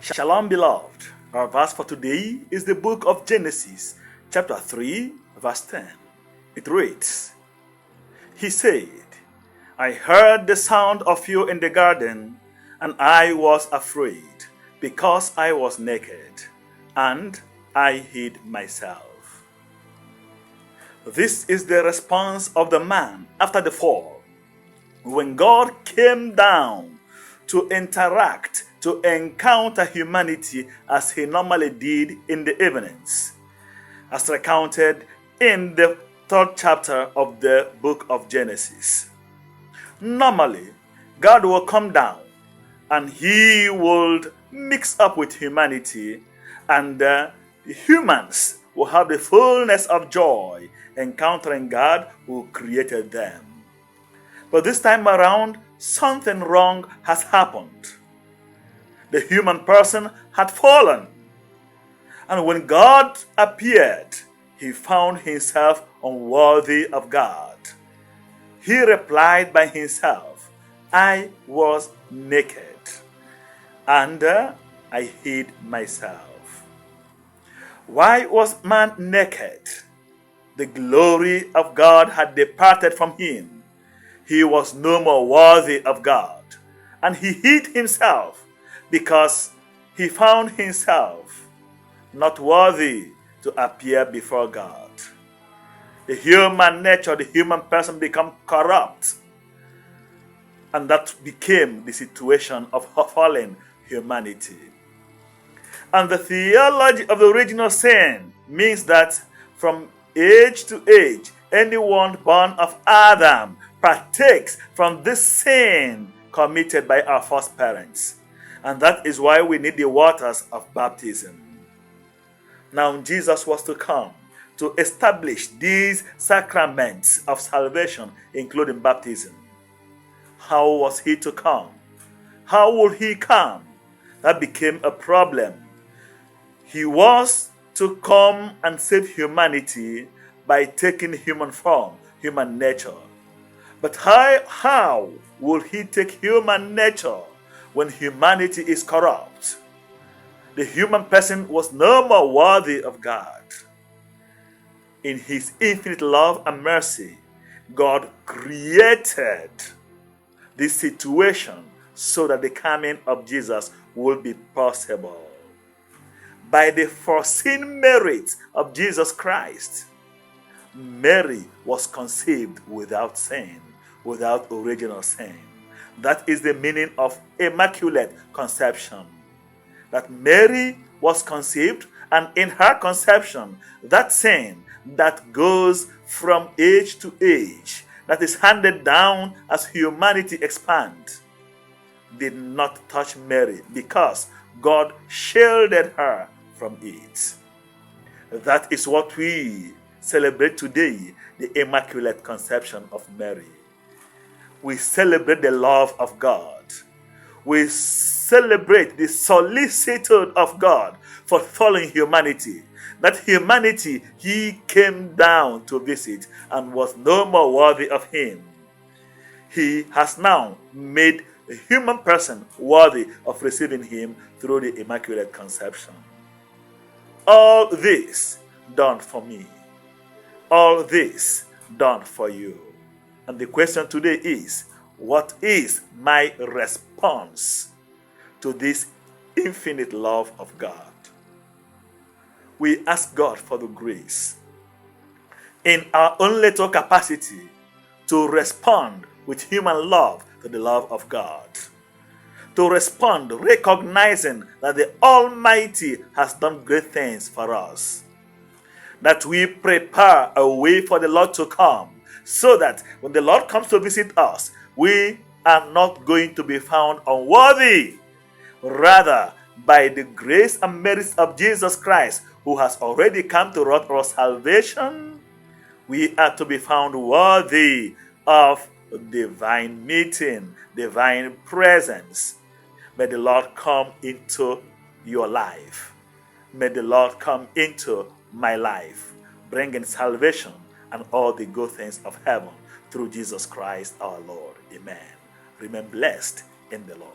Shalom, beloved. Our verse for today is the book of Genesis, chapter 3, verse 10. It reads, He said, I heard the sound of you in the garden, and I was afraid, because I was naked, and I hid myself. This is the response of the man after the fall. When God came down to interact, to encounter humanity as he normally did in the evenings, as recounted in the 3rd chapter of the book of Genesis. Normally, God will come down and he would mix up with humanity, and the humans will have the fullness of joy encountering God who created them. But this time around, something wrong has happened. The human person had fallen. And when God appeared, he found himself unworthy of God. He replied by himself, I was naked, and I hid myself. Why was man naked? The glory of God had departed from him. He was no more worthy of God, and he hid himself because he found himself not worthy to appear before God. The human nature, the human person became corrupt, and that became the situation of fallen humanity. And the theology of the original sin means that from age to age, anyone born of Adam partakes from this sin committed by our first parents. And that is why we need the waters of baptism. Now Jesus was to come to establish these sacraments of salvation, including baptism. How was he to come? How would he come? That became a problem. He was to come and save humanity by taking human form, human nature. But how will he take human nature when humanity is corrupt? The human person was no more worthy of God. In his infinite love and mercy, God created this situation so that the coming of Jesus will be possible. By the foreseen merit of Jesus Christ, Mary was conceived without sin, without original sin. That is the meaning of immaculate conception. That Mary was conceived, and in her conception, that sin that goes from age to age, that is handed down as humanity expands, did not touch Mary because God shielded her from it. That is what we celebrate today, the Immaculate Conception of Mary. We celebrate the love of God. We celebrate the solicitude of God for fallen humanity. That humanity he came down to visit and was no more worthy of him. He has now made a human person worthy of receiving him through the Immaculate Conception. All this done for me. All this done for you. And the question today is, what is my response to this infinite love of God? We ask God for the grace in our own little capacity to respond with human love to the love of God. To respond recognizing that the Almighty has done great things for us. That we prepare a way for the Lord to come, so that when the Lord comes to visit us, we are not going to be found unworthy. Rather, by the grace and merits of Jesus Christ, who has already come to wrought our salvation, we are to be found worthy of divine meeting, divine presence. May the Lord come into your life. May the Lord come into my life, bringing salvation and all the good things of heaven through Jesus Christ our Lord. Amen. Remain blessed in the Lord.